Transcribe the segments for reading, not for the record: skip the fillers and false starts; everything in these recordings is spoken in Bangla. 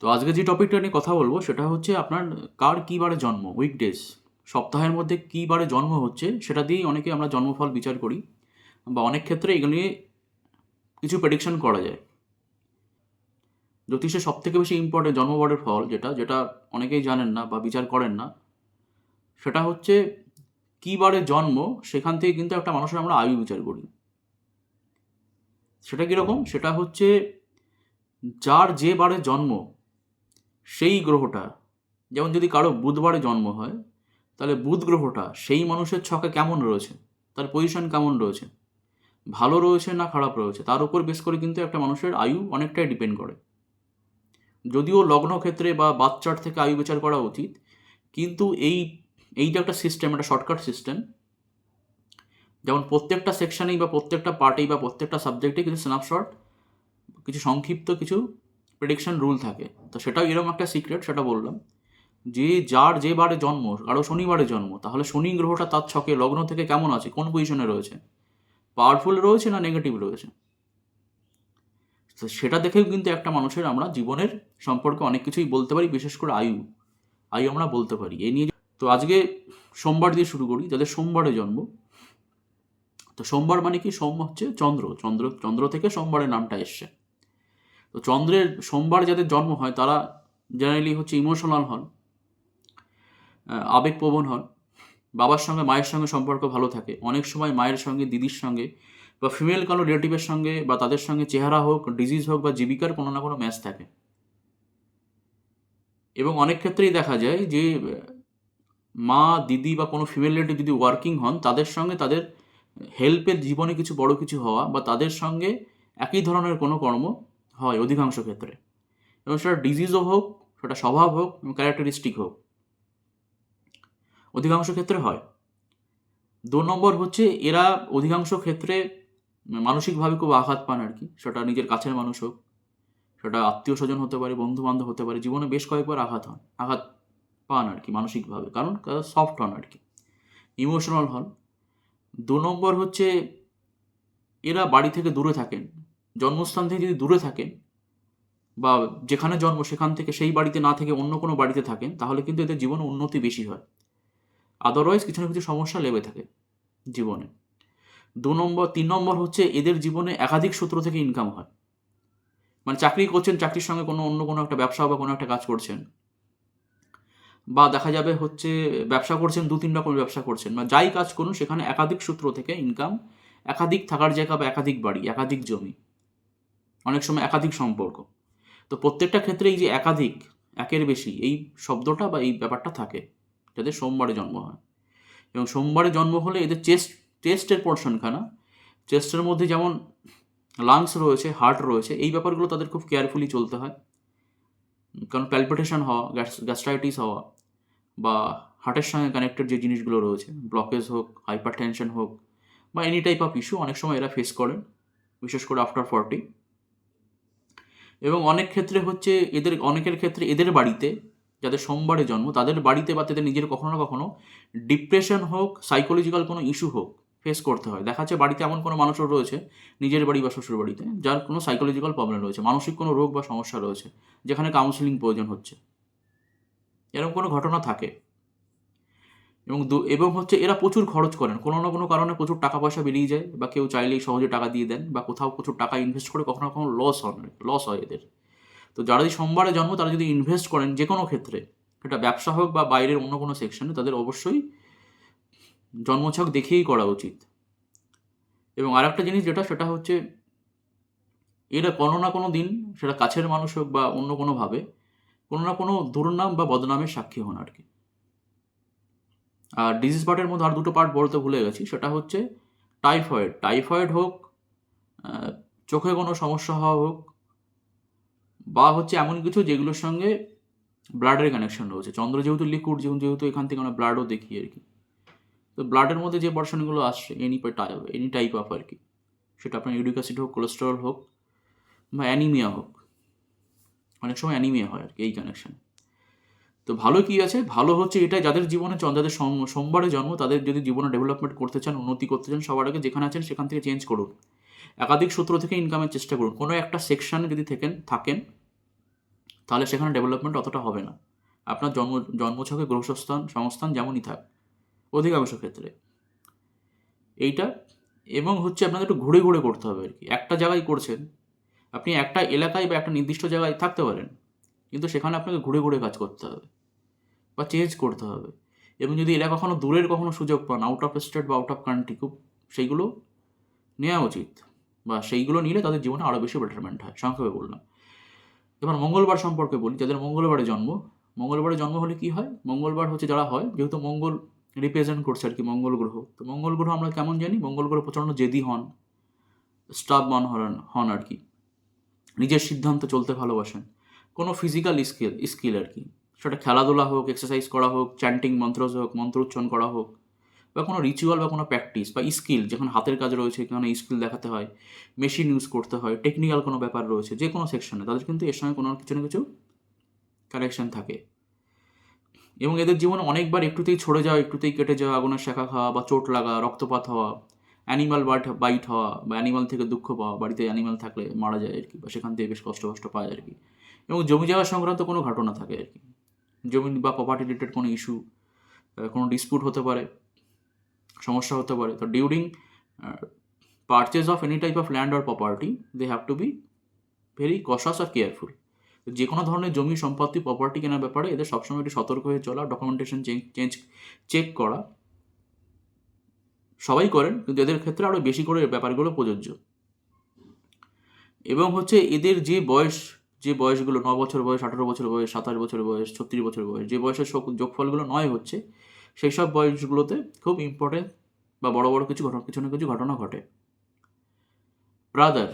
তো আজকে যে টপিকটা নিয়ে কথা বলবো সেটা হচ্ছে আপনার কার কী বারে জন্ম, উইকডেজ, সপ্তাহের মধ্যে কী বারে জন্ম হচ্ছে সেটা দিয়েই অনেকে আমরা জন্মফল বিচার করি, বা অনেক ক্ষেত্রে এগুলো নিয়ে কিছু প্রেডিকশন করা যায়। জ্যোতিষে সব থেকে বেশি ইম্পর্টেন্ট জন্মবারের ফল যেটা যেটা অনেকেই জানেন না বা বিচার করেন না, সেটা হচ্ছে কী বারে জন্ম, সেখান থেকে কিন্তু একটা মানুষের আমরা আয়ু বিচার করি। সেটা কীরকম? সেটা হচ্ছে যার যে বারে জন্ম সেই গ্রহটা, যেমন যদি কারো বুধবারে জন্ম হয় তাহলে বুধ গ্রহটা সেই মানুষের ছকে কেমন রয়েছে, তার পজিশন কেমন রয়েছে, ভালো রয়েছে না খারাপ রয়েছে, তার উপর বেশ করে কিন্তু একটা মানুষের আয়ু অনেকটাই ডিপেন্ড করে। যদিও লগ্ন ক্ষেত্রে বা বাচ্চার থেকে আয়ু বিচার করা উচিত, কিন্তু এইটা একটা সিস্টেম, একটা শর্টকাট সিস্টেম। যেমন প্রত্যেকটা সেকশনেই বা প্রত্যেকটা পার্টেই বা প্রত্যেকটা সাবজেক্টে কিছু স্ন্যাপশট, কিছু সংক্ষিপ্ত কিছু প্রেডিকশন রুল থাকে। তো সেটাও এরকম একটা সিক্রেট, সেটা বললাম যে যার যে বারে জন্ম, কারো শনিবারে জন্ম, তাহলে শনি গ্রহটা তার ছকে লগ্ন থেকে কেমন আছে, কোন পজিশনে রয়েছে, পাওয়ারফুল রয়েছে না নেগেটিভ রয়েছে। তো সেটা দেখেও কিন্তু একটা মানুষের আমরা জীবনের সম্পর্কে অনেক কিছুই বলতে পারি, বিশেষ করে আয়ু আয়ু আমরা বলতে পারি এ নিয়ে। তো আজকে সোমবার দিয়ে শুরু করি, যাদের সোমবারে জন্ম। তো সোমবার মানে কি? সোম হচ্ছে চন্দ্র, চন্দ্র চন্দ্র থেকে সোমবারের নামটা এসছে। তো চন্দ্রের সোমবার যাদের জন্ম হয় তারা জেনারেলি হচ্ছে ইমোশনাল হন, আবেগপ্রবণ হন, বাবার সঙ্গে মায়ের সঙ্গে সম্পর্ক ভালো থাকে, অনেক সময় মায়ের সঙ্গে, দিদির সঙ্গে বা ফিমেল কোনো রিলেটিভের সঙ্গে বা তাদের সঙ্গে চেহারা হোক, ডিজিজ হোক বা জীবিকার কোনো না কোনো ম্যাচ থাকে। এবং অনেক ক্ষেত্রেই দেখা যায় যে মা, দিদি বা কোনো ফিমেল রিলেটিভ যদি ওয়ার্কিং হন, তাদের সঙ্গে তাদের হেল্পের জীবনে কিছু বড় কিছু হওয়া বা তাদের সঙ্গে একই ধরনের কোনো কর্ম হয় অধিকাংশ ক্ষেত্রে, এবং সেটা ডিজিজও হোক, সেটা স্বভাব হোক, ক্যারেক্টারিস্টিক হোক, অধিকাংশ ক্ষেত্রে হয়। ২ নম্বর হচ্ছে এরা অধিকাংশ ক্ষেত্রে মানসিকভাবে খুব আঘাত পান আর কি। সেটা নিজের কাছের মানুষ হোক, সেটা আত্মীয়-স্বজন হতে পারে, বন্ধু-বান্ধব হতে পারে। জীবনে বেশ কয়েকবার আঘাত পান আর কি মানসিকভাবে। কারণ তারা সফট হন আর কি, ইমোশনাল হন। ২ নম্বর হচ্ছে এরা বাড়ি থেকে দূরে থাকেন। জন্মস্থান থেকে যদি দূরে থাকেন বা যেখানে জন্ম সেখান থেকে সেই বাড়িতে না থেকে অন্য কোনো বাড়িতে থাকেন, তাহলে কিন্তু এদের জীবনে উন্নতি বেশি হয়। আদারওয়াইজ কিছু না কিছু সমস্যা লেগে থাকে জীবনে। ৩ নম্বর হচ্ছে এদের জীবনে একাধিক সূত্র থেকে ইনকাম হয়। মানে চাকরি করছেন, চাকরির সঙ্গে অন্য কোনো একটা ব্যবসা বা কোনো একটা কাজ করছেন, বা দেখা যাবে হচ্ছে ব্যবসা করছেন, ২-৩ রকমের ব্যবসা করছেন, বা যাই কাজ করুন সেখানে একাধিক সূত্র থেকে ইনকাম, একাধিক থাকার জায়গা বা একাধিক বাড়ি, একাধিক জমি, অনেক সময় একাধিক সম্পর্ক। তো প্রত্যেকটা ক্ষেত্রে এই যে একাধিক, একের বেশি, এই শব্দটা বা এই ব্যাপারটা থাকে যাদের সোমবারে জন্ম হয়। এবং সোমবারে জন্ম হলে এদের চেস্টের পোর্শনখানা, চেস্টের মধ্যে যেমন লাংস রয়েছে, হার্ট রয়েছে, এই ব্যাপারগুলো তাদের খুব কেয়ারফুলি চলতে হয়। কারণ প্যালপিটেশন হওয়া, গ্যাস্ট্রাইটিস হওয়া, বা হার্টের সঙ্গে কানেক্টেড যে জিনিসগুলো রয়েছে, ব্লকেজ হোক, হাইপার টেনশন হোক, বা এনি টাইপ অফ ইস্যু অনেক সময় এরা ফেস করেন, বিশেষ করে আফটার 40। এবং অনেক ক্ষেত্রে হচ্ছে অনেকের ক্ষেত্রে এদের বাড়িতে, যাদের সোমবারে জন্ম, তাদের বাড়িতে বা তাদের নিজের কখনো না কখনো ডিপ্রেশন হোক, সাইকোলজিক্যাল কোনো ইস্যু হোক, ফেস করতে হয়। দেখা যাচ্ছে বাড়িতে এমন কোনো মানুষও রয়েছে, নিজের বাড়ি বা শ্বশুর বাড়িতে, যার কোনো সাইকোলজিক্যাল প্রবলেম রয়েছে, মানসিক কোনো রোগ বা সমস্যা রয়েছে, যেখানে কাউন্সিলিং প্রয়োজন হচ্ছে, এরকম কোনো ঘটনা থাকে। এবং হচ্ছে এরা প্রচুর খরচ করেন, কোনো না কোনো কারণে প্রচুর টাকা পয়সা বেরিয়ে যায়, বা কেউ চাইলেই সহজে টাকা দিয়ে দেন, বা কোথাও প্রচুর টাকা ইনভেস্ট করে কখনো কখনো লস হয় এদের। তো যারা যদি সোমবারে জন্ম, তারা যদি ইনভেস্ট করেন যে কোনো ক্ষেত্রে, সেটা ব্যবসা হোক বা বাইরের অন্য কোনো সেকশনে, তাদের অবশ্যই জন্মছক দেখেই করা উচিত। এবং আরেকটা জিনিস যেটা, সেটা হচ্ছে এরা কোনো না কোনো দিন, সেটা কাছের মানুষ হোক বা অন্য কোনোভাবে, কোনো না কোনো দুর্নাম বা বদনামের সাক্ষী হন আর কি। আর ডিজিজ পার্টের মধ্যে আর দুটো পার্ট বলতে ভুলে গেছি, সেটা হচ্ছে টাইফয়েড হোক, চোখে কোনো সমস্যা হওয়া হোক, বা হচ্ছে এমন কিছু যেগুলোর সঙ্গে ব্লাডের কানেকশন রয়েছে। চন্দ্র যেহেতু লিকুইড, যেহেতু এখান থেকে আমরা ব্লাডও দেখি আর কি। তো ব্লাডের মধ্যে যে পার্সনগুলো আসছে, এনি টাইপ অফ আর কি, সেটা আপনার ইউরিক অ্যাসিড হোক, কোলেস্টেরল হোক, বা অ্যানিমিয়া হোক, অনেক সময় অ্যানিমিয়া হয় আর কি এই কানেকশন। তো ভালো কি আছে? ভালো হচ্ছে এটা, যাদের জীবনে যাদের সোমবারে জন্ম, তাদের যদি জীবনে ডেভেলপমেন্ট করতে চান, উন্নতি করতে চান, সবার আগে যেখানে আছেন সেখান থেকে চেঞ্জ করুন। একাধিক সূত্র থেকে ইনকামের চেষ্টা করুন। কোনো একটা সেকশানে যদি থাকেন, তাহলে সেখানে ডেভেলপমেন্ট অতটা হবে না, আপনার জন্মছকে গ্রহস্থান সংস্থান যেমনই থাক অধিকাংশ ক্ষেত্রে এইটা। এবং হচ্ছে আপনাদের একটু ঘুরে ঘুরে করতে হবে আর কি। একটা জায়গায় করছেন, আপনি একটা এলাকায় বা একটা নির্দিষ্ট জায়গায় থাকতে পারেন, কিন্তু সেখানে আপনাকে ঘুরে ঘুরে কাজ করতে হবে বা চেঞ্জ করতে হবে। এবং যদি এরা কখনো দূরের কখনো সুযোগ পান, আউট অফ স্টেট বা আউট অফ কান্ট্রি, খুব সেইগুলো নেওয়া উচিত, বা সেইগুলো নিলে তাদের জীবনে আরও বেশি বেটারমেন্ট হয়। সংক্ষেপে বললাম। এবার মঙ্গলবার সম্পর্কে বলি। যাদের মঙ্গলবারে জন্ম, মঙ্গলবারে জন্ম হলে কি হয়? মঙ্গলবার হচ্ছে যারা হয়, যেহেতু মঙ্গল রিপ্রেজেন্ট করছে আর কি মঙ্গল গ্রহ, তো মঙ্গল গ্রহ আমরা কেমন জানি? মঙ্গল গ্রহ প্রচণ্ড জেদি হন, স্টাববার্ন হন আর কি, নিজের সিদ্ধান্তে চলতে ভালোবাসেন। কোনো ফিজিক্যাল স্কিল আর কি, সেটা খেলাধুলা হোক, এক্সারসাইজ করা হোক, চ্যান্টিং মন্ত্রস হোক, মন্ত্র উচ্চারণ করা হোক, বা কোনো রিচুয়াল বা কোনো প্র্যাকটিস বা স্কিল, যেখানে হাতের কাজ রয়েছে এখানে স্কিল দেখাতে হয়, মেশিন ইউজ করতে হয়, টেকনিক্যাল কোনো ব্যাপার রয়েছে যে কোনো সেকশনে, তাদের কিন্তু এর সঙ্গে কোনো কিছু না কিছু কানেকশন থাকে। এবং এদের জীবনে অনেকবার একটুতেই ছড়ে যাওয়া, একটুতেই কেটে যাওয়া, আগুনের শাখা খাওয়া বা চোট লাগা, রক্তপাত হওয়া, অ্যানিমাল বাইট হওয়া বা অ্যানিমাল থেকে দুঃখ পাওয়া, বাড়িতে অ্যানিমাল থাকলে মারা যায় আর কি, বা সেখান থেকে বেশ কষ্ট পায় আর কি। এবং জমি জায়গা সংক্রান্ত কোনো ঘটনা থাকে আর কি, জমি বা প্রপার্টি রিলেটেড কোনো ইস্যু, কোনো ডিসপিউট হতে পারে, সমস্যা হতে পারে। তো during purchase of any type of land or property they have to be very cautious আর কেয়ারফুল। যে কোনো ধরনের জমি সম্পত্তি প্রপার্টি কেনার ব্যাপারে এদের সবসময় একটু সতর্ক হয়ে চলা, ডকুমেন্টেশন চেক করা, সবাই করেন কিন্তু এদের ক্ষেত্রে আরও বেশি করে ব্যাপারগুলো প্রযোজ্য। এবং হচ্ছে এদের যে বয়সগুলো 9 বছর বয়স, 18 বছর বয়স, 27 বছর বয়স, 36 বছর বয়স, যে বয়সের যোগফলগুলো 9 হচ্ছে, সেই সব বয়সগুলোতে খুব ইম্পর্টেন্ট বা বড় কিছু না কিছু ঘটনা ঘটে। ব্রাদার,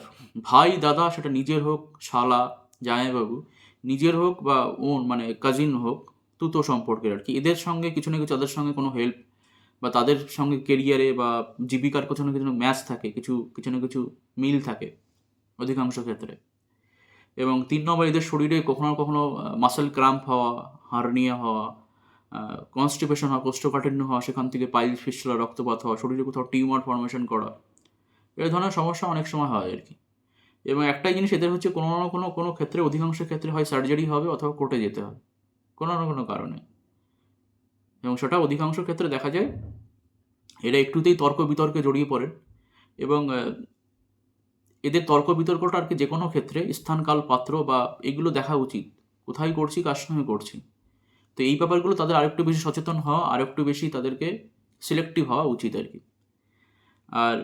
ভাই দাদা, সেটা নিজের হোক, শালা, জামাইবাবু, নিজের হোক বা ওন মানে কাজিন হোক, তুতো সম্পর্কের আর কি, এদের সঙ্গে কিছু না কিছু, তাদের সঙ্গে কোনো হেল্প বা তাদের সঙ্গে কেরিয়ারে বা জীবিকার কিছু না কিছু ম্যাচ থাকে, কিছু না কিছু মিল থাকে অধিকাংশ ক্ষেত্রে। এবং 3 নম্বর, এদের শরীরে কখনো কখনো মাসেল ক্রাম্প হওয়া, হার্নিয়া হওয়া, কনস্টিপেশন হওয়া, কোষ্ঠকাঠিন্য হওয়া, সেখান থেকে পাইলস ফিস্টুলা, রক্তপাত হওয়া, শরীরে কোথাও টিউমার ফর্মেশন করা, এই ধরনের সমস্যা অনেক সময় হয় আর কি। এবং একটাই জিনিস, এদের হচ্ছে কোনো না কোনো ক্ষেত্রে, অধিকাংশ ক্ষেত্রে হয় সার্জারি হবে অথবা কোর্টে যেতে হবে কোনো না কোনো কারণে। এবং সেটা অধিকাংশ ক্ষেত্রে দেখা যায় এরা একটুতেই তর্ক বিতর্কে জড়িয়ে পড়েন। এবং এদের তর্ক বিতর্কটা আর কি যে কোনো ক্ষেত্রে স্থান কাল পাত্র বা এগুলো দেখা উচিত, কোথায় করছি, কার সঙ্গে করছি। তো এই ব্যাপারগুলো তাদের আরেকটু বেশি সচেতন হওয়া, আরেকটু বেশি তাদেরকে সিলেক্টিভ হওয়া উচিত আর কি। আর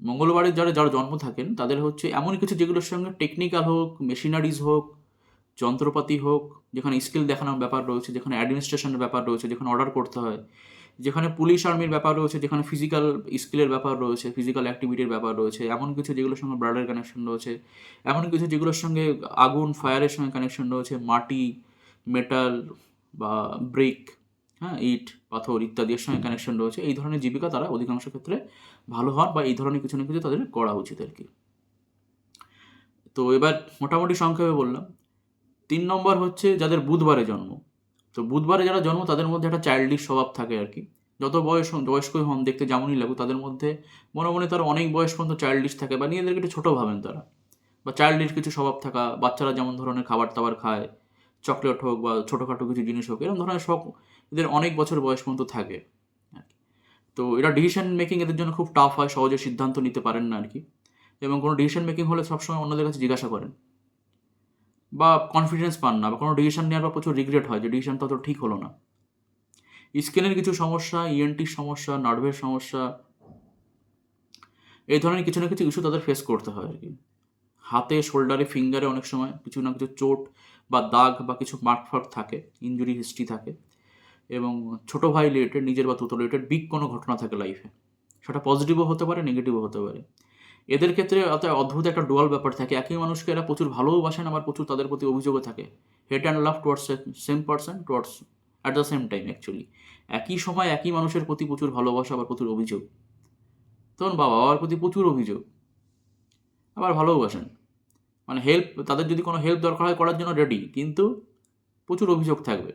মঙ্গলবারে যারা জন্ম থাকেন তাদের হচ্ছে এমন কিছু যেগুলোর সঙ্গে টেকনিক্যাল হোক, মেশিনারিজ হোক, যন্ত্রপাতি হোক, যেখানে স্কিল দেখানোর ব্যাপার রয়েছে, যেখানে অ্যাডমিনিস্ট্রেশনের ব্যাপার রয়েছে, যেখানে অর্ডার করতে হয়, যেখানে পুলিশ আর্মির ব্যাপার রয়েছে, যেখানে ফিজিক্যাল স্কিলের ব্যাপার রয়েছে, ফিজিক্যাল অ্যাক্টিভিটির ব্যাপার রয়েছে, এমন কিছু যেগুলোর সঙ্গে ব্লাডের কানেকশন রয়েছে, এমন কিছু যেগুলোর সঙ্গে আগুন ফায়ারের সঙ্গে কানেকশন রয়েছে, মাটি, মেটাল বা ব্রিক, হ্যাঁ, ইট পাথর ইত্যাদির সঙ্গে কানেকশন রয়েছে, এই ধরনের জীবিকা তারা অধিকাংশ ক্ষেত্রে ভালো হন বা এই ধরনের কিছু না কিছু তাদের করা উচিত আর কি। তো এবার মোটামুটি সংক্ষেপে বললাম। 3 নম্বর হচ্ছে যাদের বুধবারে জন্ম। তো বুধবারে যারা জন্ম তাদের মধ্যে একটা চাইল্ডিশ স্বভাব থাকে আর কি। যত বয়স্কই হন, দেখতে যেমনই লাগুক, তাদের মধ্যে মনে মনে তারা অনেক বয়স পর্যন্ত চাইল্ডিশ থাকে বা নিজেদেরকে একটু ছোটো ভাবেন তারা, বা চাইল্ডিশ কিছু স্বভাব থাকা, বাচ্চারা যেমন ধরনের খাবার দাবার খায়, চকলেট হোক বা ছোটোখাটো কিছু জিনিস হোক, এরকম ধরনের শখ এদের অনেক বছর বয়স পর্যন্ত থাকে। তো এটা ডিসিশন মেকিং এদের জন্য খুব টাফ হয়, সহজে সিদ্ধান্ত নিতে পারেন না আর কি। এবং কোনো ডিসিশন মেকিং হলে সবসময় অন্যদের কাছে জিজ্ঞাসা করেন বা কনফিডেন্স পান না, বা কোনো ডিসিশন নেওয়ার পর প্রচুর রিগ্রেট হয় যে ডিসিশনটা তো ঠিক হলো না। স্কিনের কিছু সমস্যা, ইএনটির সমস্যা, নার্ভের সমস্যা, এই ধরনের কিছু না কিছু ইস্যু তাদের ফেস করতে হয় আর কি। হাতে, শোল্ডারে, ফিঙ্গারে অনেক সময় কিছু না কিছু চোট বা দাগ বা কিছু মার্কফার্ক থাকে, ইনজুরি হিস্ট্রি থাকে। এবং ছোটো ভাই রিলেটেড, নিজের বা তুতো রিলেটেড বিগ কোনো ঘটনা থাকে লাইফে, সেটা পজিটিভও হতে পারে, নেগেটিভও হতে পারে। এদের ক্ষেত্রে অদ্ভুত একটা ডুয়াল ব্যাপার থাকে, একই মানুষকে এরা প্রচুর ভালোবাসেন, আবার প্রচুর তাদের প্রতি অভিযোগও থাকে। Hate and love towards same person towards at the same time actually. একই সময় একই মানুষের প্রতি প্রচুর ভালোবাসা, আবার প্রচুর অভিযোগ। তখন বাবার প্রতি প্রচুর অভিযোগ, আবার ভালোবাসেন, মানে হেল্প, তাদের যদি কোনো হেল্প দরকার হয় করার জন্য রেডি, কিন্তু প্রচুর অভিযোগ থাকবে।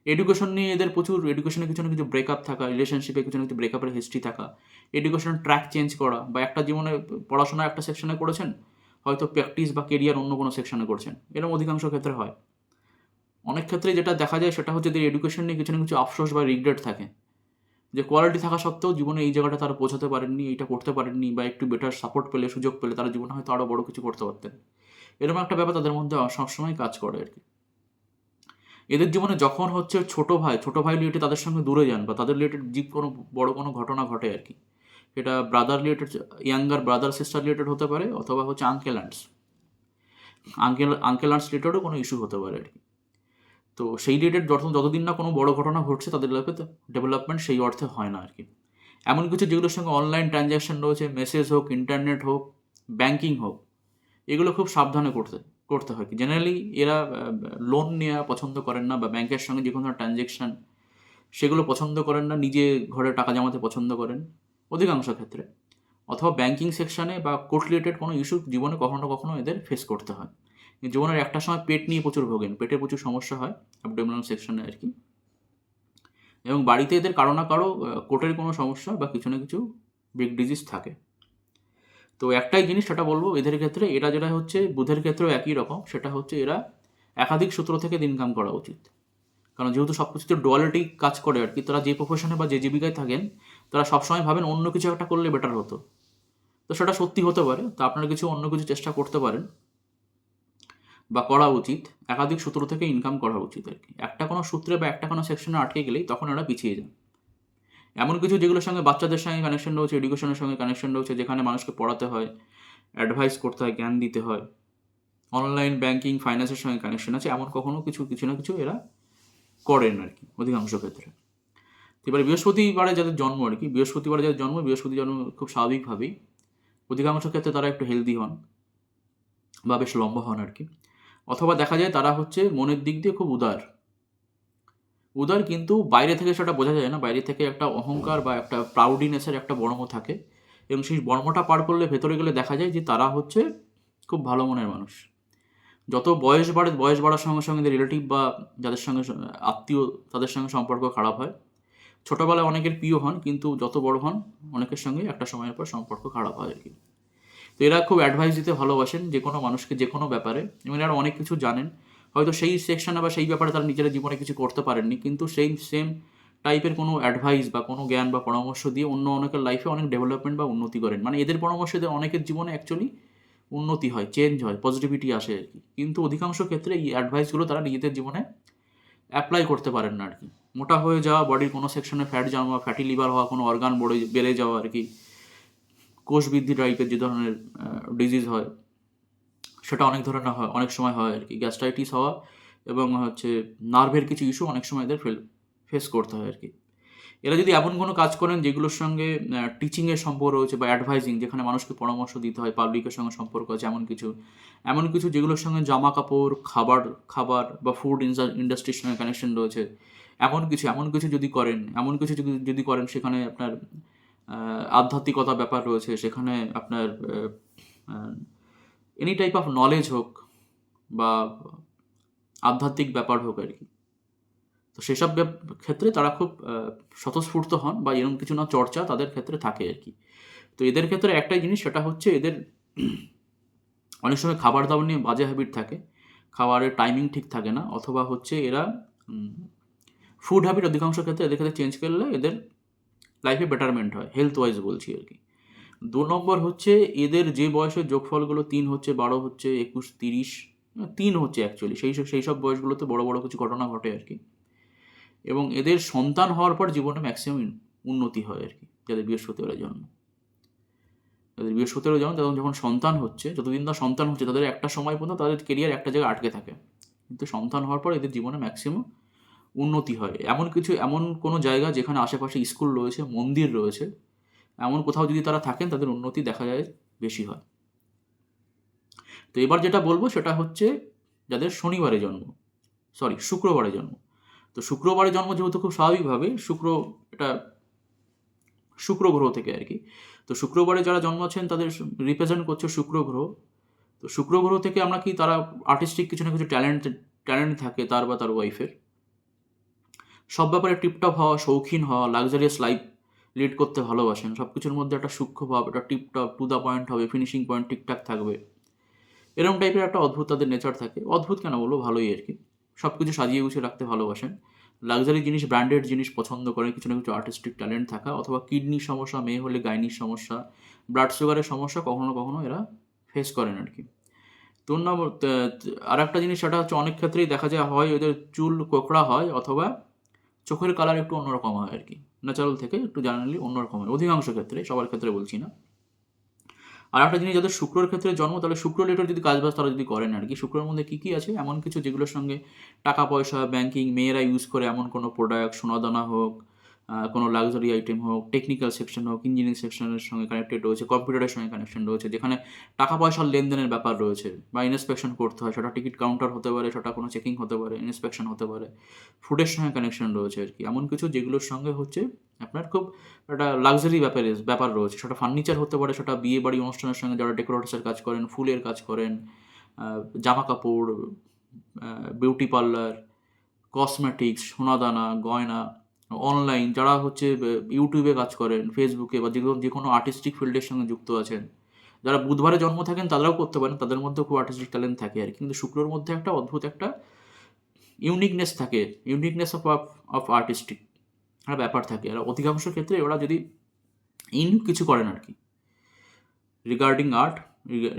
এডুকেশন নিয়ে এদের প্রচুর, এডুকেশনে কিছু না কিছু ব্রেকআপ থাকা, রিলেশনশিপে কিছু না কিছু ব্রেকআপের হিস্ট্রি থাকা, এডুকেশনের ট্র্যাক চেঞ্জ করা, বা একটা জীবনে পড়াশোনা একটা সেকশনে করেছেন, হয়তো প্র্যাকটিস বা কেরিয়ার অন্য কোনো সেকশনে করছেন, এরকম অধিকাংশ ক্ষেত্রে হয়। অনেক ক্ষেত্রে যেটা দেখা যায় সেটা হচ্ছে এদের এডুকেশন নিয়ে কিছু না কিছু আফসোস বা রিগ্রেট থাকে, যে কোয়ালিটি থাকা সত্ত্বেও জীবনে এই জায়গাটা তারা পৌঁছাতে পারেননি, এইটা করতে পারেননি, বা একটু বেটার সাপোর্ট পেলে, সুযোগ পেলে তারা জীবনে হয়তো আরও বড় কিছু করতে পারতেন। এরকম একটা ব্যাপার তাদের মধ্যে সবসময় কাজ করে আর কি। এদের জীবনে যখন হচ্ছে ছোট ভাই রিলেটেড তাদের সঙ্গে দূরে যান, বা তাদের রিলেটেড কোনো বড় কোনো ঘটনা ঘটে আর কি, সেটা brother related, younger brother sister related হতে পারে, অথবা হচ্ছে আঙ্কেল আন্টস রিলেটেডও কোনো ইস্যু হতে পারে আর কি। তো সেই রিলেটেড যতদিন না কোনো বড় ঘটনা ঘটছে তাদের লাইফে ডেভেলপমেন্ট সেই অর্থে হয় না আর কি। এমন কিছু যেগুলোর সঙ্গে অনলাইন ট্রানজ্যাকশন রয়েছে, মেসেজ হোক, ইন্টারনেট হোক, ব্যাংকিং হোক, এগুলো খুব সাবধানে করতে হয় কি। জেনারেলি এরা লোন নেওয়া পছন্দ করেন না, বা ব্যাংকের সঙ্গে যে কোনো ট্রানজ্যাকশান সেগুলো পছন্দ করেন না, নিজে ঘরে টাকা জমাতে পছন্দ করেন অধিকাংশ ক্ষেত্রে, অথবা ব্যাংকিং সেকশানে বা কোর্ট রিলেটেড কোনো ইস্যু জীবনে কখনো কখনো এদের ফেস করতে হয়। জীবনের একটা সময় পেট নিয়ে প্রচুর ভোগেন, পেটে প্রচুর সমস্যা হয় অ্যাবডোমিনাল সেকশনে আর কি, এবং বাড়িতে এদের কারো না কারো কোর্টের কোনো সমস্যা বা কিছু না কিছু বিগ ডিজিজ থাকে। তো একটাই জিনিস সেটা বলবো এদের ক্ষেত্রে, এরা যেটা হচ্ছে বুধের ক্ষেত্রেও একই রকম, সেটা হচ্ছে এরা একাধিক সূত্র থেকে ইনকাম করা উচিত। কারণ যেহেতু সব কিছুতে ডুয়ালিটি কাজ করে আর কি, তারা যে প্রফেশনে বা যে জীবিকায় থাকেন তারা সবসময় ভাবেন অন্য কিছু একটা করলে বেটার হতো। তো সেটা সত্যি হতে পারে, তো আপনারা অন্য কিছু চেষ্টা করতে পারেন বা করা উচিত। একাধিক সূত্র থেকে ইনকাম করা উচিত আর কি। একটা কোনো সূত্রে বা একটা কোনো সেকশনে আটকে গেলেই তখন এরা পিছিয়ে যান। এমন কিছু যেগুলোর সঙ্গে বাচ্চাদের সঙ্গে কানেকশন রয়েছে, এডুকেশনের সঙ্গে কানেকশন রয়েছে, যেখানে মানুষকে পড়াতে হয়, অ্যাডভাইস করতে হয়, জ্ঞান দিতে হয়, অনলাইন ব্যাংকিং, ফাইন্যান্সের সঙ্গে কানেকশন আছে, এমন কখনো কিছু না কিছু এরা করেন আর কি অধিকাংশ ক্ষেত্রে। এবারে বৃহস্পতিবারে যাদের জন্ম আর কি, বৃহস্পতি জন্ম খুব স্বাভাবিকভাবেই অধিকাংশ ক্ষেত্রে তারা একটু হেলদি হন বা বেশ লম্বা হন আর কি। অথবা দেখা যায় তারা হচ্ছে মনের দিক দিয়ে খুব উদার, কিন্তু বাইরে থেকে সেটা বোঝা যায় না। বাইরে থেকে একটা অহংকার বা একটা প্রাউডিনেসের একটা বর্ম থাকে, এবং সেই বর্মটা পার করলে ভেতরে গেলে দেখা যায় যে তারা হচ্ছে খুব ভালো মনের মানুষ। যত বয়স বাড়ার সঙ্গে সঙ্গে রিলেটিভ বা যাদের সঙ্গে আত্মীয়, তাদের সঙ্গে সম্পর্ক খারাপ হয়। ছোটোবেলায় অনেকের প্রিয় হন, কিন্তু যত বড় হন অনেকের সঙ্গে একটা সময়ের পর সম্পর্ক খারাপ হয় আর কি। তো এরা খুব অ্যাডভাইস দিতে ভালোবাসেন যে কোনো মানুষকে, যে কোনো ব্যাপারে, এবং এরা অনেক কিছু জানেন। হয়তো সেই সেকশনে বা সেই ব্যাপারে তারা নিজেরা জীবনে কিছু করতে পারেননি, কিন্তু সেম টাইপের কোনো অ্যাডভাইস বা কোনো জ্ঞান বা পরামর্শ দিয়ে অনেকের লাইফে অনেক ডেভেলপমেন্ট বা উন্নতি করেন। মানে এদের পরামর্শে অনেকের জীবনে অ্যাকচুয়ালি উন্নতি হয়, চেঞ্জ হয়, পজিটিভিটি আসে আর কি। কিন্তু অধিকাংশ ক্ষেত্রে এই অ্যাডভাইসগুলো তারা নিজেদের জীবনে অ্যাপ্লাই করতে পারেন না আর কি। মোটা হয়ে যাওয়া, বডির কোনো সেকশনে ফ্যাট জমা, ফ্যাটি লিভার হওয়া, কোনো অর্গান বেড়ে যাওয়া আর কি, কোষ বৃদ্ধি টাইপের যে ধরনের ডিজিজ হয় সেটা অনেক সময় হয় আর কি। গ্যাস্ট্রাইটিস হওয়া এবং হচ্ছে নার্ভের কিছু ইস্যু অনেক সময় এদের ফেস করতে হয় আর কি। এরা যদি এমন কোনো কাজ করেন যেগুলোর সঙ্গে টিচিংয়ের সম্পর্ক রয়েছে, বা অ্যাডভাইজিং, যেখানে মানুষকে পরামর্শ দিতে হয়, পাবলিকের সঙ্গে সম্পর্ক আছে, এমন কিছু যেগুলোর সঙ্গে জামা কাপড়, খাবার বা ফুড ইন্ডাস্ট্রির সঙ্গে কানেকশন রয়েছে, এমন কিছু যদি করেন সেখানে আপনার আধ্যাত্মিকতা ব্যাপার রয়েছে, সেখানে আপনার এনি টাইপ অফ নলেজ হোক বা আধ্যাত্মিক ব্যাপার হোক আর কি, তো সেসব ক্ষেত্রে তারা খুব স্বতঃস্ফূর্ত হন, বা এরকম কিছু না চর্চা তাদের ক্ষেত্রে থাকে আর কি। তো এদের ক্ষেত্রে একটাই জিনিস, সেটা হচ্ছে এদের অনেক সময় খাবার দাবার নিয়ে বাজে হ্যাবিট থাকে, খাবারের টাইমিং ঠিক থাকে না, অথবা হচ্ছে এরা ফুড হ্যাবিট অধিকাংশ ক্ষেত্রে এদের ক্ষেত্রে চেঞ্জ করলে এদের লাইফে বেটারমেন্ট হয়, হেলথ ওয়াইজ বলছি আর কি। 2 নম্বর হচ্ছে এদের যে বয়সের যোগফলগুলো 3 হচ্ছে, 12 হচ্ছে, 21, 30, 3 হচ্ছে অ্যাকচুয়ালি, সেই সব বয়সগুলোতে বড় কিছু ঘটনা ঘটে আর কি। এবং এদের সন্তান হওয়ার পর জীবনে ম্যাক্সিমাম উন্নতি হয় আর কি, যাদের বৃহস্পতিবারের জন্ম। যখন সন্তান হচ্ছে, যতদিন না সন্তান হচ্ছে, তাদের একটা সময় পর্যন্ত তাদের কেরিয়ার একটা জায়গায় আটকে থাকে, কিন্তু সন্তান হওয়ার পর এদের জীবনে ম্যাক্সিমাম উন্নতি হয়। এমন কোনো জায়গা যেখানে আশেপাশে স্কুল রয়েছে, মন্দির রয়েছে, এমন কোথাও যদি তারা থাকেন, তাদের উন্নতি দেখা যায় বেশি হয়। তো এবার যেটা বলবো সেটা হচ্ছে যাদের শুক্রবারে জন্ম। তো শুক্রবারে জন্ম যেহেতু খুব স্বাভাবিকভাবে এটা শুক্র গ্রহ থেকে আর কি। তো শুক্রবারে যারা জন্ম আছেন তাদের রিপ্রেজেন্ট করছে শুক্র গ্রহ। তো শুক্র গ্রহ থেকে আমরা কি, তারা আর্টিস্টিক কিছু না কিছু ট্যালেন্ট থাকে তার বা তার ওয়াইফের, সব ব্যাপারে টিপটপ হওয়া, শৌখিন হওয়া, লাক্সারিয়াস লাইফ লিড করতে ভালোবাসেন, সব কিছুর মধ্যে একটা সূক্ষ্ম ভাব, একটা টিপটপ টু দ্য পয়েন্ট হবে, ফিনিশিং পয়েন্ট ঠিকঠাক থাকবে, এরকম টাইপের একটা অদ্ভুত তাদের নেচার থাকে। অদ্ভুত কেন বলবো, ভালোই আর কি। সব কিছু সাজিয়ে গুছিয়ে রাখতে ভালোবাসেন, লাক্সারি জিনিস, ব্র্যান্ডেড জিনিস পছন্দ করেন, কিছু না কিছু আর্টিস্টিক ট্যালেন্ট থাকা, অথবা কিডনির সমস্যা, মেয়ে হলে গাইনির সমস্যা, ব্লাড সুগারের সমস্যা কখনো কখনো এরা ফেস করেন আর কি। তো আর একটা জিনিস, সেটা হচ্ছে অনেক ক্ষেত্রেই দেখা যায় হয় ওদের চুল কোঁকড়া হয়, অথবা চোখের কালার একটু অন্যরকম হয় আর কি, ন্যাচারাল থেকে একটু জেনারেলি অন্যরকম হয়, অধিকাংশ ক্ষেত্রে, সবার ক্ষেত্রে বলছি না। আর একটা জিনিস, যাদের শুক্রর ক্ষেত্রে জন্ম, তাহলে শুক্র রিলেটেড যদি কাজবাজ তারা যদি করেন আর কি, শুক্রের মধ্যে কী কী আছে, এমন কিছু যেগুলোর সঙ্গে টাকা পয়সা, ব্যাংকিং, মেয়েরা ইউজ করে এমন কোনো প্রোডাক্ট, সোনাদানা হোক, কোনো লাক্সারি আইটেম হোক, টেকনিক্যাল সেকশন হোক, ইঞ্জিনিয়ারিং সেকশনের সঙ্গে কানেক্টেড রয়েছে, কম্পিউটারের সঙ্গে কানেকশন রয়েছে, যেখানে টাকা পয়সার লেনদেনের ব্যাপার রয়েছে, বা ইন্সপেকশন করতে হয়, সেটা টিকিট কাউন্টার হতে পারে, সেটা কোনো চেকিং হতে পারে, ইন্সপেকশন হতে পারে, ফুডের সঙ্গে কানেকশন রয়েছে আর কি, এমন কিছু যেগুলোর সঙ্গে হচ্ছে আপনার খুব একটা লাক্সারি ব্যাপার রয়েছে, সেটা ফার্নিচার হতে পারে, সেটা বিয়ে বাড়ি অনুষ্ঠানের সঙ্গে যারা ডেকোরেটার্সের কাজ করেন, ফুলের কাজ করেন, জামা কাপড়, বিউটি পার্লার, কসমেটিক্স, সোনাদানা, গয়না, অনলাইন যারা হচ্ছে ইউটিউবে কাজ করেন, ফেসবুকে, বা যে কোনো আর্টিস্টিক ফিল্ডের সঙ্গে যুক্ত আছেন, যারা বুধবারে জন্ম থাকেন তারাও করতে পারেন, তাদের মধ্যে খুব আর্টিস্টিক ট্যালেন্ট থাকে আর কি। কিন্তু শুক্রর মধ্যে একটা অদ্ভুত একটা ইউনিকনেস থাকে, ইউনিকনেস অফ আর্টিস্টিক একটা ব্যাপার থাকে। আর অধিকাংশ ক্ষেত্রে ওরা যদি কিছু করেন আর কি, রিগার্ডিং আর্ট,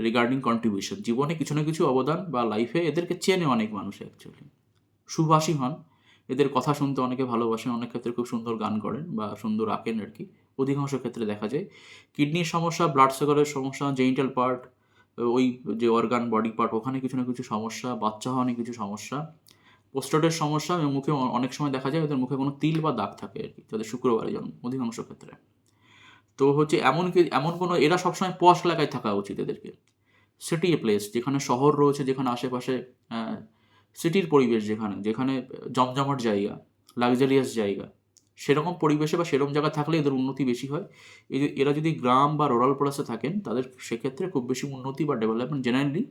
রিগার্ডিং কন্ট্রিবিউশন, জীবনে কিছু না কিছু অবদান, বা লাইফে এদেরকে চেনে অনেক মানুষ অ্যাকচুয়ালি, সুভাষী হন, এদের কথা শুনতে অনেকে ভালোবাসেন, অনেক ক্ষেত্রে খুব সুন্দর গান করেন বা সুন্দর আঁকেন আর কি, অধিকাংশ ক্ষেত্রে দেখা যায়। কিডনির সমস্যা, ব্লাড সুগারের সমস্যা, জেনিটাল পার্ট, ওই যে অর্গান, বডি পার্ট, ওখানে কিছু না কিছু সমস্যা, বাচ্চা হওয়ানি কিছু সমস্যা, পোস্টেটের সমস্যা, এবং মুখে অনেক সময় দেখা যায় ওদের মুখে কোনো তিল বা দাগ থাকে আর কি, যাদের শুক্রবারে জন্ম, অধিকাংশ ক্ষেত্রে। তো হচ্ছে এমন কোনো, এরা সবসময় পশ এলাকায় থাকা উচিত এদেরকে, সিটি প্লেস, যেখানে শহর রয়েছে, যেখানে আশেপাশে সিটির পরিবেশ, যেখানে যেখানে জমজমাট জায়গা, লাক্সারিয়াস জায়গা, সেরকম পরিবেশে বা সেরকম জায়গা থাকলে এদের উন্নতি বেশি হয়। এরা যদি গ্রাম বা রুরাল প্লেসে থাকেন, তাদের সেক্ষেত্রে খুব বেশি উন্নতি বা ডেভেলপমেন্ট জেনারেলি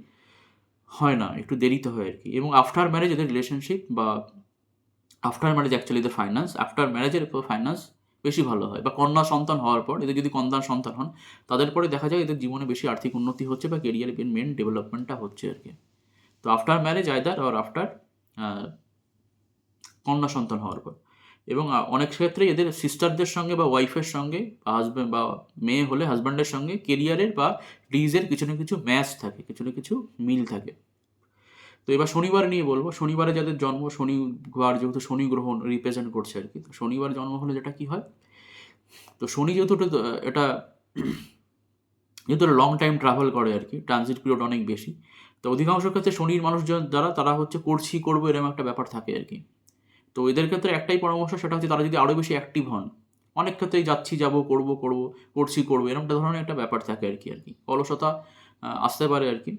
হয় না, একটু দেরিতে হয় আর কি। এবং আফটার ম্যারেজ এদের রিলেশনশিপ, বা আফটার ম্যারেজ অ্যাকচুয়ালি এদের ফাইন্যান্স, আফটার ম্যারেজের ফাইন্যান্স বেশি ভালো হয়, বা কন্যা সন্তান হওয়ার পর, এদের যদি কন্যা সন্তান হন, তাদের পরে দেখা যায় এদের জীবনে বেশি আর্থিক উন্নতি হচ্ছে, বা কেরিয়ারের মেন ডেভেলপমেন্টটা হচ্ছে আর কি। তো আফটার ম্যারেজ আইদার, আর আফটার কন্যা সন্তান হওয়ার পর। এবং অনেক ক্ষেত্রে এদের সিস্টারদের সঙ্গে বা ওয়াইফের সঙ্গে, বা হাজব্যান্ড বা মেয়ে হলে হাজব্যান্ডের সঙ্গে কেরিয়ারের বা ডিজের কিছু না কিছু ম্যাচ থাকে, কিছু না কিছু মিল থাকে। তো এবার শনিবার নিয়ে বলবো, শনিবারে যাদের জন্ম, শনিবার যেহেতু শনি গ্রহ রিপ্রেজেন্ট করছে আর কি, তো শনিবার জন্ম হলে যেটা কি হয়, তো শনি যেহেতু এটা যেহেতু লং টাইম ট্রাভেল করে আর কি, ট্রানজিট পিরিয়ড অনেক বেশি, তো অধিকাংশ ক্ষেত্রে শনির মানুষজন যারা, তারা হচ্ছে করবো এরকম একটা ব্যাপার থাকে আর কি। তো এদের ক্ষেত্রে একটাই পরামর্শ, সেটা হচ্ছে তারা যদি আরও বেশি অ্যাক্টিভ হন, অনেক ক্ষেত্রেই যাচ্ছি, যাবো, করবো এরকমটা ধরনের একটা ব্যাপার থাকে আর কি, অলসতা আসতে পারে আর কি।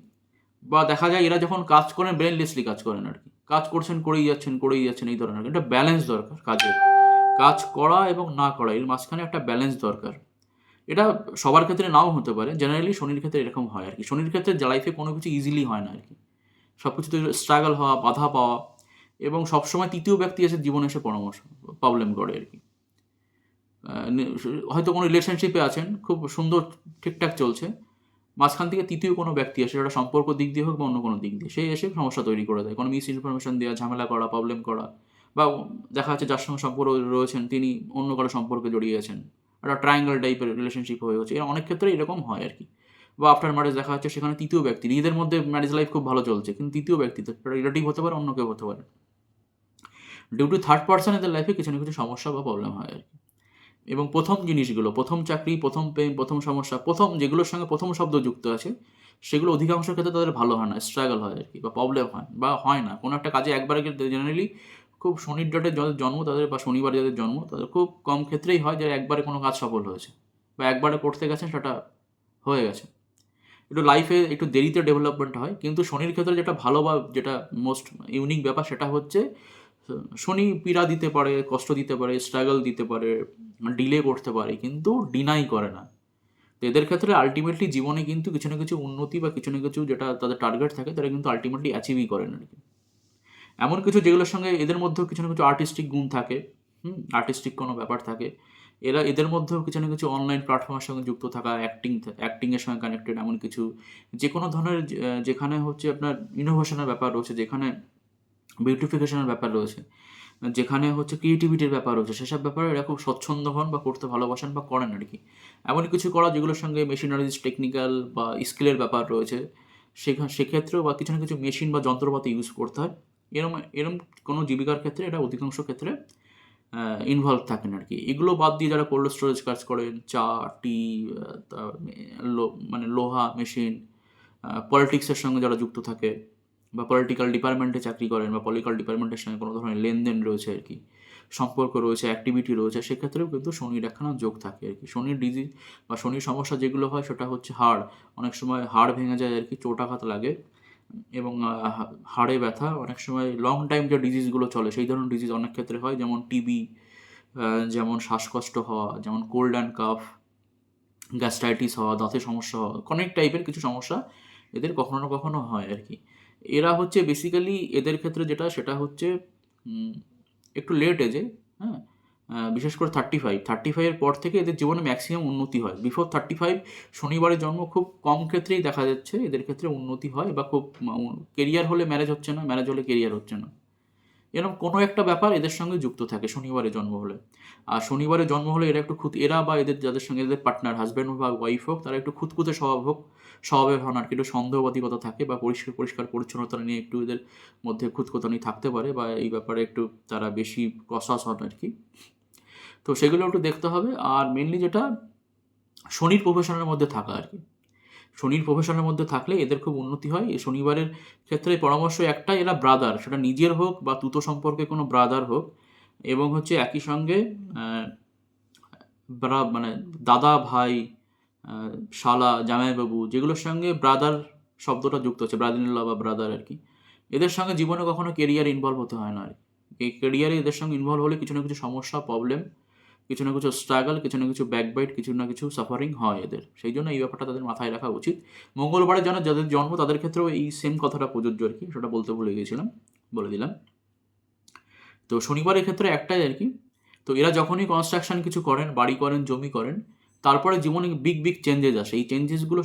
বা দেখা যায় এরা যখন কাজ করেন, ব্রেনলেসলি কাজ করেন আর কি, কাজ করছেন, করেই যাচ্ছেন, এই ধরনের একটা ব্যালেন্স দরকার কাজের, কাজ করা এবং না করা, এর মাঝখানে একটা ব্যালেন্স দরকার। এটা সবার ক্ষেত্রে নাও হতে পারে, জেনারেলি শনির ক্ষেত্রে এরকম হয় আর কি। শনির ক্ষেত্রে লাইফে কোনো কিছু ইজিলি হয় না আর কি, সব কিছুতে স্ট্রাগল হওয়া, বাধা পাওয়া, এবং সবসময় তৃতীয় ব্যক্তি এসে জীবনে এসে প্রবলেম করে আর কি। হয়তো কোনো রিলেশনশিপে আছেন, খুব সুন্দর ঠিকঠাক চলছে, মাঝখান থেকে তৃতীয় কোনো ব্যক্তি আসে, সেটা সম্পর্ক দিক দিয়ে হোক বা অন্য কোনো দিক দিয়ে, সে এসে সমস্যা তৈরি করে দেয়, কোনো মিস ইনফরমেশন দেওয়া, ঝামেলা করা, প্রবলেম করা, বা দেখা যাচ্ছে যার সঙ্গে সম্পর্ক রয়েছেন তিনি অন্য কারো সম্পর্কে জড়িয়ে গেছেন, একটা ট্রায়াঙ্গেল টাইপের রিলেশনশিপ হয়ে গেছে, এরা অনেক ক্ষেত্রে এরকম হয় আর কি। বা আফটার ম্যারেজ দেখা যাচ্ছে সেখানে তৃতীয় ব্যক্তি, নিজেদের মধ্যে ম্যারেজ লাইফ খুব ভালো চলছে, কিন্তু তৃতীয় ব্যক্তি, সেটা রিলেটিভ হতে পারে, অন্য কেউ হতে পারে, ডিউ টু থার্ড পার্সন এদের লাইফে কিছু না কিছু সমস্যা বা প্রবলেম হয় আর কি। এবং প্রথম জিনিসগুলো, প্রথম চাকরি, প্রথম প্রেম, প্রথম সমস্যা, প্রথম যেগুলোর সঙ্গে প্রথম শব্দ যুক্ত আছে, সেগুলো অধিকাংশ ক্ষেত্রে তাদের ভালো হয় না, স্ট্রাগল হয় আর কি, বা প্রবলেম হয়, বা হয় না কোনো একটা কাজে একবারে। জেনারেলি খুব শনির ডটের যাদের জন্ম, তাদের বা শনিবার যাদের জন্ম, তাদের খুব কম ক্ষেত্রেই হয় যে একবারে কোনো কাজ সফল হয়েছে, বা একবারে করতে গেছেন সেটা হয়ে গেছে। একটু লাইফে একটু দেরিতে ডেভেলপমেন্ট হয়। কিন্তু শনির ক্ষেত্রে যেটা ভালো, বা যেটা মোস্ট ইউনিক ব্যাপার, সেটা হচ্ছে শনি পীড়া দিতে পারে, কষ্ট দিতে পারে, স্ট্রাগল দিতে পারে, ডিলে করতে পারে, কিন্তু ডিনাই করে না। তো এদের ক্ষেত্রে আলটিমেটলি জীবনে কিন্তু কিছু না কিছু উন্নতি, বা কিছু না কিছু যেটা তাদের টার্গেট থাকে, তারা কিন্তু আলটিমেটলি অ্যাচিভই করেন আর কি। এমন কিছু যেগুলোর সঙ্গে এদের মধ্যেও কিছু না কিছু আর্টিস্টিক গুণ থাকে, আর্টিস্টিক কোনো ব্যাপার থাকে, এদের মধ্যেও কিছু না কিছু অনলাইন প্ল্যাটফর্মের সঙ্গে যুক্ত থাকা, অ্যাক্টিংয়ের সঙ্গে কানেক্টেড, এমন কিছু যে কোনো ধরনের যেখানে হচ্ছে আপনার ইনোভেশনের ব্যাপার রয়েছে, যেখানে বিউটিফিকেশনের ব্যাপার রয়েছে, যেখানে হচ্ছে ক্রিয়েটিভিটির ব্যাপার রয়েছে, সেসব ব্যাপারে এরা খুব স্বচ্ছন্দ হন বা করতে ভালোবাসেন বা করেন আর কি। এমন কিছু করা যেগুলোর সঙ্গে মেশিনারিজ, টেকনিক্যাল বা স্কিলের ব্যাপার রয়েছে, সেক্ষেত্রেও বা কিছু না কিছু মেশিন বা যন্ত্রপাতি ইউজ করতে হয়। এরম এরম কোনো জীবিকার ক্ষেত্রে এটা অধিকাংশ ক্ষেত্রে ইনভলভ থাকেন আর কি। এগুলো বাদ দিয়ে যারা কোল্ড স্টোরেজ কাজ করেন, চা, টি, মানে লোহা মেশিন, পলিটিক্সের সঙ্গে যারা যুক্ত থাকে বা পলিটিক্যাল ডিপার্টমেন্টে চাকরি করেন বা পলিটিক্যাল ডিপার্টমেন্টের সঙ্গে কোনো ধরনের লেনদেন রয়েছে আর কি, সম্পর্ক রয়েছে, অ্যাক্টিভিটি রয়েছে, সেক্ষেত্রেও কিন্তু শনির একখানা যোগ থাকে আর কি। শনির ডিজিজ বা শনির সমস্যা যেগুলো হয় সেটা হচ্ছে হাড়, অনেক সময় হাড় ভেঙে যায় আর কি, চোটাঘাত লাগে, এবং হাড়ে ব্যথা, অনেক সময় লং টাইম যে ডিজিজগুলো চলে সেই ধরনের ডিজিজ অনেক ক্ষেত্রে হয়, যেমন টিবি, যেমন শ্বাসকষ্ট হওয়া, যেমন কোল্ড অ্যান্ড কাফ, গ্যাস্ট্রাইটিস হওয়া, দাঁতের সমস্যা হওয়া, অনেক টাইপের কিছু সমস্যা এদের কখনো না কখনো হয় আর কি। এরা হচ্ছে বেসিক্যালি এদের ক্ষেত্রে যেটা সেটা হচ্ছে একটু লেট এজে, হ্যাঁ, বিশেষ করে 35-এর পর থেকে এদের জীবনে ম্যাক্সিমাম উন্নতি হয়। বিফোর 35 শনিবারের জন্ম খুব কম ক্ষেত্রেই দেখা যাচ্ছে এদের ক্ষেত্রে উন্নতি হয়, বা খুব কেরিয়ার হলে ম্যারেজ হচ্ছে না, ম্যারেজ হলে কেরিয়ার হচ্ছে না, এরকম কোনো একটা ব্যাপার এদের সঙ্গে যুক্ত থাকে শনিবারে জন্ম হলে। আর শনিবারে জন্ম হলে এরা একটু এরা বা এদের যাদের সঙ্গে এদের পার্টনার, হাজব্যান্ড বা ওয়াইফ হোক, তারা একটু খুঁতখুঁতে স্বভাবের হন আর কি, একটু সন্দেহবাদিকতা থাকে, বা পরিষ্কার পরিচ্ছন্নতা নিয়ে একটু এদের মধ্যে খুঁতখুঁতানি থাকতে পারে, বা এই ব্যাপারে একটু তারা বেশি কসাস হন আর কি। তো সেগুলো একটু দেখতে হবে। আর মেনলি যেটা শনির প্রফেশনের মধ্যে থাকা আর কি, শনির প্রফেশনের মধ্যে থাকলে এদের খুব উন্নতি হয়। এই শনিবারের ক্ষেত্রে পরামর্শ একটাই, এরা ব্রাদার, সেটা নিজের হোক বা তুতো সম্পর্কে কোনো ব্রাদার হোক, এবং হচ্ছে একই সঙ্গে মানে দাদা, ভাই, শালা, জামাইবাবু, যেগুলোর সঙ্গে ব্রাদার শব্দটা যুক্ত হচ্ছে, ব্রাদার-ইন-ল বা ব্রাদার আর কি, এদের সঙ্গে জীবনে কখনো কেরিয়ার ইনভলভ হতে হয় না আর কি। এই কেরিয়ারে এদের সঙ্গে ইনভলভ হলে কিছু না কিছু সমস্যা, প্রবলেম, কিছু না কিছু স্ট্রাগল, কিছু না কিছু ব্যাকবাইট, কিছু না কিছু সাফারিং হয় এদের। সেই জন্য এই ব্যাপারটা তাদের মাথায় রাখা উচিত। মঙ্গলবারে যাদের জন্ম তাদের ক্ষেত্রেও এই সেম কথাটা প্রযোজ্য আর কি, সেটা বলতে ভুলে গিয়েছিলাম, বলে দিলাম। তো শনিবারের ক্ষেত্রে একটাই আর কি, তো এরা যখনই কনস্ট্রাকশন কিছু করেন, বাড়ি করেন, জমি করেন, তারপরে জীবনে বিগ বিগ চেঞ্জেস আসে। এই চেঞ্জেসগুলো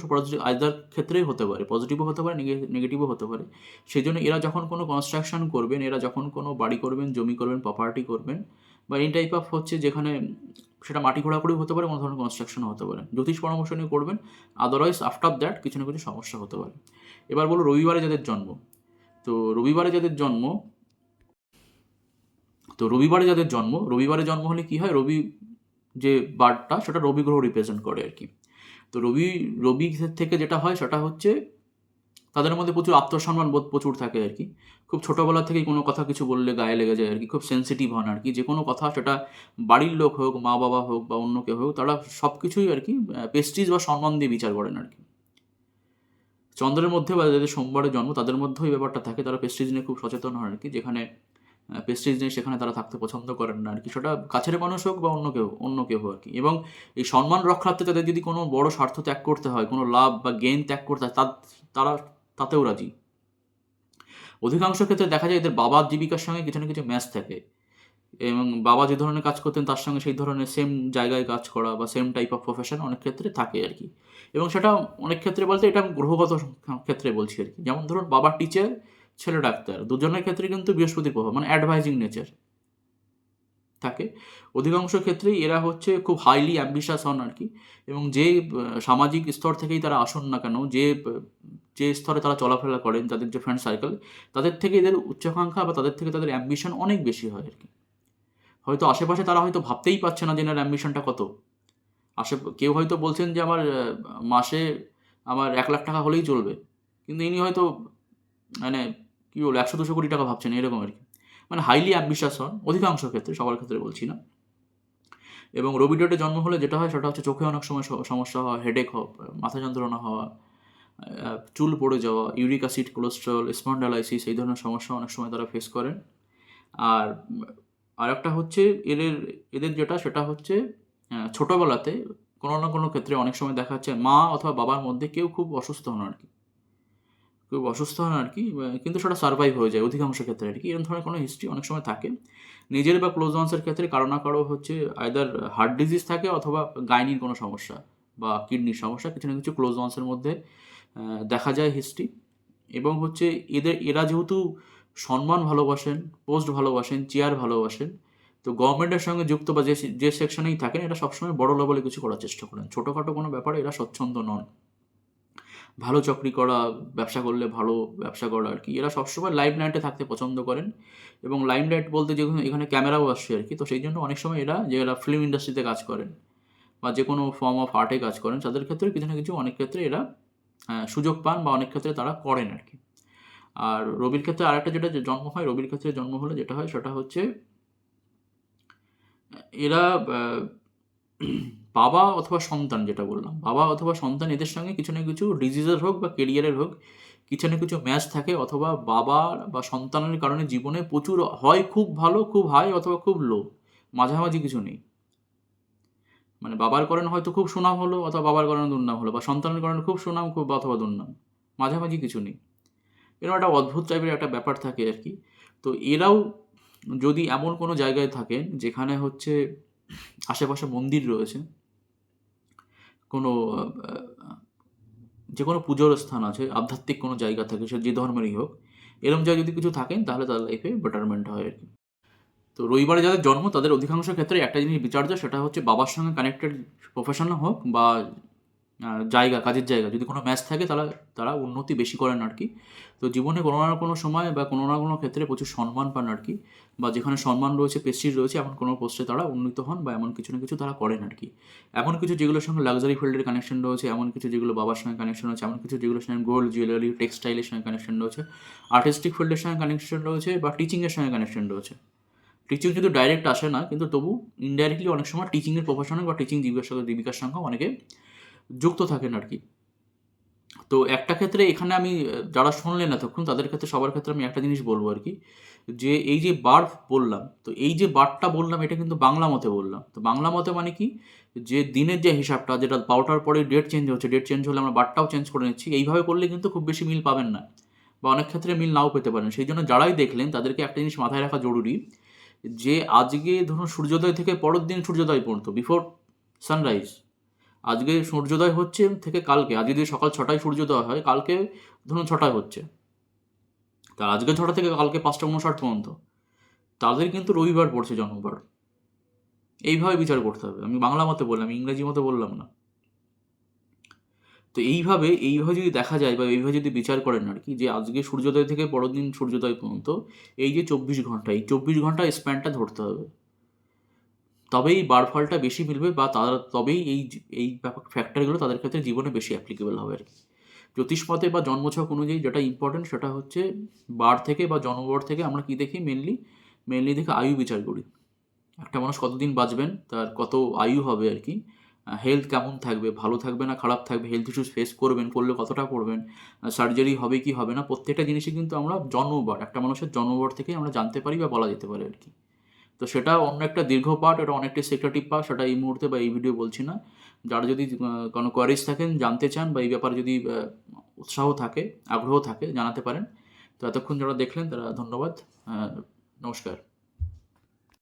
আইদার ক্ষেত্রেই হতে পারে, পজিটিভও হতে পারে, নেগেটিভও হতে পারে। সেই জন্য এরা যখন কোনো কনস্ট্রাকশন করবেন, এরা যখন কোনো বাড়ি করবেন, জমি করবেন, প্রপার্টি করবেন, বা এই টাইপ অফ হচ্ছে যেখানে সেটা মাটি খোঁড়াখুড়িও হতে পারে, কোনো ধরনের কনস্ট্রাকশনও হতে পারে, জ্যোতিষ পরামর্শ নিয়ে করবেন। আদারওয়াইজ আফটার দ্যাট কিছু না কিছু সমস্যা হতে পারে। এবার বলো রবিবারে যাদের জন্ম, তো রবিবারে যাদের জন্ম রবিবারে জন্ম হলে কি হয়, রবি যে বারটা সেটা রবি গ্রহ রিপ্রেজেন্ট করে আর কি। তো রবি থেকে যেটা হয় সেটা হচ্ছে তাদের মধ্যে প্রচুর আত্মসম্মান বোধ প্রচুর থাকে আর কি। খুব ছোটোবেলা থেকেই কোনো কথা কিছু বললে গায়ে লেগে যায় আর কি, খুব সেন্সিটিভ হন আর কি। যে কোনো কথা, সেটা বাড়ির লোক হোক, মা বাবা হোক বা অন্য কেউ হোক, তারা সব কিছুই আর কি প্রেস্টিজ বা সম্মান দিয়ে বিচার করেন আর কি। চন্দ্রের মধ্যে বা যাদের সোমবারে জন্ম তাদের মধ্যেও এই ব্যাপারটা থাকে, তারা প্রেস্টিজ নিয়ে খুব সচেতন হয় আর কি। যেখানে প্রেস্টিজ নেই সেখানে তারা থাকতে পছন্দ করেন না আর কি, সেটা কাছের মানুষ হোক বা অন্য কেউ আর কি। এবং এই সম্মান রক্ষার্থে তাদের যদি কোনো বড় স্বার্থ ত্যাগ করতে হয়, কোনো লাভ বা গেইন ত্যাগ করতে হয়, তারা তাতেও রাজি। অধিকাংশ ক্ষেত্রে দেখা যায় এদের বাবার জীবিকার সঙ্গে কিছু না কিছু ম্যাচ থাকে, এবং বাবা যে ধরনের কাজ করতেন তার সঙ্গে সেই ধরনের সেম জায়গায় কাজ করা বা সেম টাইপ অফ প্রফেশন অনেক ক্ষেত্রে থাকে আর কি। এবং সেটা অনেক ক্ষেত্রে বলতে এটা আমি গ্রহগত ক্ষেত্রে বলছি আর কি। যেমন ধরুন বাবা টিচার, ছেলে ডাক্তার, দুজনের ক্ষেত্রে কিন্তু বৃহস্পতির প্রভাব, মানে অ্যাডভাইজিং নেচার থাকে। অধিকাংশ ক্ষেত্রেই এরা হচ্ছে খুব হাইলি অ্যাম্বিশাস হন আর কি। এবং যে সামাজিক স্তর থেকেই তারা আসুন না কেন, যে স্তরে তারা চলাফেরা করেন, তাদের যে ফ্রেন্ড সার্কেল, তাদের থেকে এদের উচ্চাকাঙ্ক্ষা বা তাদের থেকে তাদের অ্যাম্বিশন অনেক বেশি হয় আর কি। হয়তো আশেপাশে তারা হয়তো ভাবতেই পারছে না যে এনার অ্যাম্বিশনটা কত। কেউ হয়তো বলছেন যে আমার মাসে আমার 1,00,000 টাকা হলেই চলবে, কিন্তু ইনি হয়তো মানে কী বলবো 100-200 কোটি টাকা ভাবছেন, এরকম আর কি। মানে হাইলি অ্যাম্বিশাস হন অধিকাংশ ক্ষেত্রে, সবার ক্ষেত্রে বলছি না। এবং রবি ডেটে জন্ম হলে যেটা হয় সেটা হচ্ছে চোখে অনেক সময় সমস্যা হওয়া, হেডেক হওয়া, মাথা যন্ত্রণা হওয়া, চুল পড়ে যাওয়া, ইউরিক অ্যাসিড, কোলেস্ট্রল, স্পন্ডালাইসিস, এই ধরনের সমস্যা অনেক সময় তারা ফেস করেন। আর আরেকটা হচ্ছে এদের এদের যেটা সেটা হচ্ছে ছোটোবেলাতে কোনো না কোনো ক্ষেত্রে অনেক সময় দেখা যাচ্ছে মা অথবা বাবার মধ্যে কেউ খুব অসুস্থ হন আর কি, কিন্তু সেটা সারভাইভ হয়ে যায় অধিকাংশ ক্ষেত্রে আর কি। এরকম ধরনের কোনো হিস্ট্রি অনেক সময় থাকে। নিজের বা ক্লোজ ওয়ান্সের ক্ষেত্রে কারো না কারো হচ্ছে আইদার হার্ট ডিজিজ থাকে, অথবা গাইনির কোনো সমস্যা বা কিডনির সমস্যা, কিছু না কিছু ক্লোজ ওয়ান্সের মধ্যে দেখা যায় হিস্ট্রি। এবং হচ্ছে এরা যেহেতু সম্মান ভালোবাসেন, পোস্ট ভালোবাসেন, চেয়ার ভালোবাসেন, তো গভর্নমেন্টের সঙ্গে যুক্ত বা যে যে সেকশনেই থাকেন এরা সবসময় বড় লেভেলে কিছু করার চেষ্টা করেন। ছোটোখাটো কোনো ব্যাপারে এরা স্বচ্ছন্দ নন। ভালো চাকরি করা, ব্যবসা করলে ভালো ব্যবসা করা আর কি। এরা সবসময় লাইমলাইটে থাকতে পছন্দ করেন এবং লাইমলাইট বলতে যেখানে এখানে ক্যামেরাও আসছে আর কি। তো সেই জন্য অনেক সময় এরা যারা ফিল্ম ইন্ডাস্ট্রিতে কাজ করেন বা যে কোনো ফর্ম অফ আর্টে কাজ করেন তাদের ক্ষেত্রে কিছু না কিছু অনেক ক্ষেত্রে এরা সুযোগ পান বা অনেক ক্ষেত্রে তারা করেন আর কি। আর রবির ক্ষেত্রে আরেকটা যেটা যে জন্ম হয়, রবির ক্ষেত্রে জন্ম হলে যেটা হয় সেটা হচ্ছে এরা বাবা অথবা সন্তান, যেটা বললাম বাবা অথবা সন্তান, এদের সঙ্গে কিছু না কিছু ডিজিজের হোক বা কেরিয়ারের হোক কিছু না কিছু ম্যাচ থাকে, অথবা বাবা বা সন্তানের কারণে জীবনে প্রচুর হয় খুব ভালো, খুব হাই, অথবা খুব লো, মাঝামাঝি কিছু নেই। মানে বাবার কারণে হয়তো খুব সুনাম হলো অথবা বাবার কারণে দুর্নাম হলো, বা সন্তানের কারণে খুব সুনাম খুব অথবা দুর্নাম, মাঝামাঝি কিছু নেই। এরকম একটা অদ্ভুত টাইপের একটা ব্যাপার থাকে আর কি। তো এরাও যদি এমন কোনো জায়গায় থাকেন যেখানে হচ্ছে আশেপাশে মন্দির রয়েছে, কোনো যে কোনো পুজোর স্থান আছে, আধ্যাত্মিক কোনো জায়গা থাকে, সে যে ধর্মেরই হোক, এরকম জায়গায় যদি কিছু থাকেন তাহলে তার লাইফে বেটারমেন্ট হয় আর কি। তো রবিবারে যাদের জন্ম তাদের অধিকাংশ ক্ষেত্রে একটা জিনিস বিচার্য, সেটা হচ্ছে বাবার সঙ্গে কানেক্টেড প্রফেশন হোক বা জায়গা, কাজের জায়গা, যদি কোনো ম্যাচ থাকে তারা তারা উন্নতি বেশি করেন আর কি। তো জীবনে কোনো না কোনো সময় বা কোনো না কোনো ক্ষেত্রে প্রচুর সম্মান পান আর কি, বা যেখানে সম্মান রয়েছে, প্রেস্টিজ রয়েছে, এমন কোনো পোস্টে তারা উন্নীত হন বা এমন কিছু না কিছু তারা করেন আর কি। এমন কিছু যেগুলোর সঙ্গে লাক্সারি ফিল্ডের কানেকশন রয়েছে, এমন কিছু যেগুলো বাবার সঙ্গে কানেকশন রয়েছে, এমন কিছু যেগুলোর সঙ্গে গোল্ড, জুয়েলারি, টেক্সটাইলের সঙ্গে কানেকশন রয়েছে, আর্টিস্টিক ফিল্ডের সঙ্গে কানেকশন রয়েছে, বা টিচিংয়ের সঙ্গে কানেকশন রয়েছে। টিচিং কিন্তু ডাইরেক্ট আসে না, কিন্তু তবু ইনডাইরেক্টলি অনেক সময় টিচিংয়ের প্রফেশনে বা টিচিং জীবিকার সঙ্গে অনেকে যুক্ত থাকেন আর কি। তো একটা ক্ষেত্রে এখানে আমি যারা শুনলেন এতক্ষণ তাদের ক্ষেত্রে, সবার ক্ষেত্রে আমি একটা জিনিস বলবো আর কি, যে এই যে বার বললাম, তো এই যে বারটা বললাম এটা কিন্তু বাংলা মতে বললাম। তো বাংলা মতে মানে কি, যে দিনের যে হিসাবটা, যেটা 12টার পরে ডেট চেঞ্জ হচ্ছে, ডেট চেঞ্জ হলে আমরা বারটাও চেঞ্জ করে নিচ্ছি, এইভাবে করলে কিন্তু খুব বেশি মিল পাবেন না, বা অনেক ক্ষেত্রে মিল নাও পেতে পারেন। সেই জন্য যারাই দেখলেন তাদেরকে একটা জিনিস মাথায় রাখা জরুরি, যে আজকে ধরুন সূর্যোদয় থেকে পরের দিন সূর্যোদয় পর্যন্ত, বিফোর সানরাইজ, আজকে সূর্যোদয় হচ্ছে থেকে কালকে, আজকে যদি সকাল 6টায় সূর্যোদয় হয়, কালকে ধরুন 6টায় হচ্ছে, তার আজকে 6টা থেকে কালকে 5টা 59 পর্যন্ত, তাদের কিন্তু রবিবার পড়ছে জন্মবার। এইভাবে বিচার করতে হবে। আমি বাংলা মতে বললাম, ইংরেজি মতে বললাম না। তো এইভাবে যদি দেখা যায় বা এইভাবে যদি বিচার করেন আর কি, যে আজকে সূর্যোদয় থেকে পরের দিন সূর্যোদয় পর্যন্ত এই যে 24 ঘন্টা, এই 24 ঘন্টা স্প্যানটা ধরতে হবে, তবেই বারফলটা বেশি মিলবে, বা তারা তবেই এই ফ্যাক্টরগুলো তাদের ক্ষেত্রে জীবনে বেশি অ্যাপ্লিকেবল হবে আর কি। জ্যোতিষমতে বা জন্মছক অনুযায়ী যেটা ইম্পর্টেন্ট সেটা হচ্ছে বার থেকে বা জন্মবার থেকে আমরা কি দেখি, মেনলি দেখে আয়ু বিচার করি। একটা মানুষ কতদিন বাঁচবেন, তার কত আয়ু হবে আর কি, হেলথ কেমন থাকবে, ভালো থাকবে না খারাপ থাকবে, হেলথ ইস্যুস ফেস করবেন, করলে কতটা করবেন, সার্জারি হবে কি হবে না, প্রত্যেকটা জিনিসই কিন্তু আমরা জন্মবার, একটা মানুষের জন্মবার থেকেই আমরা জানতে পারি বা বলা যেতে পারে আর কি। তো সেটা অন্য একটা দীর্ঘ পার্ট, এটা অনেকটা সেক্রেটিভ পার্ট, সেটা এই মুহূর্তে বা এই ভিডিও বলছি না। যারা যদি কোনো কোয়ারিজ থাকেন, জানতে চান, বা এই ব্যাপারে যদি উৎসাহ থাকে, আগ্রহ থাকে, জানাতে পারেন। তো এতক্ষণ যারা দেখলেন তারা ধন্যবাদ। নমস্কার।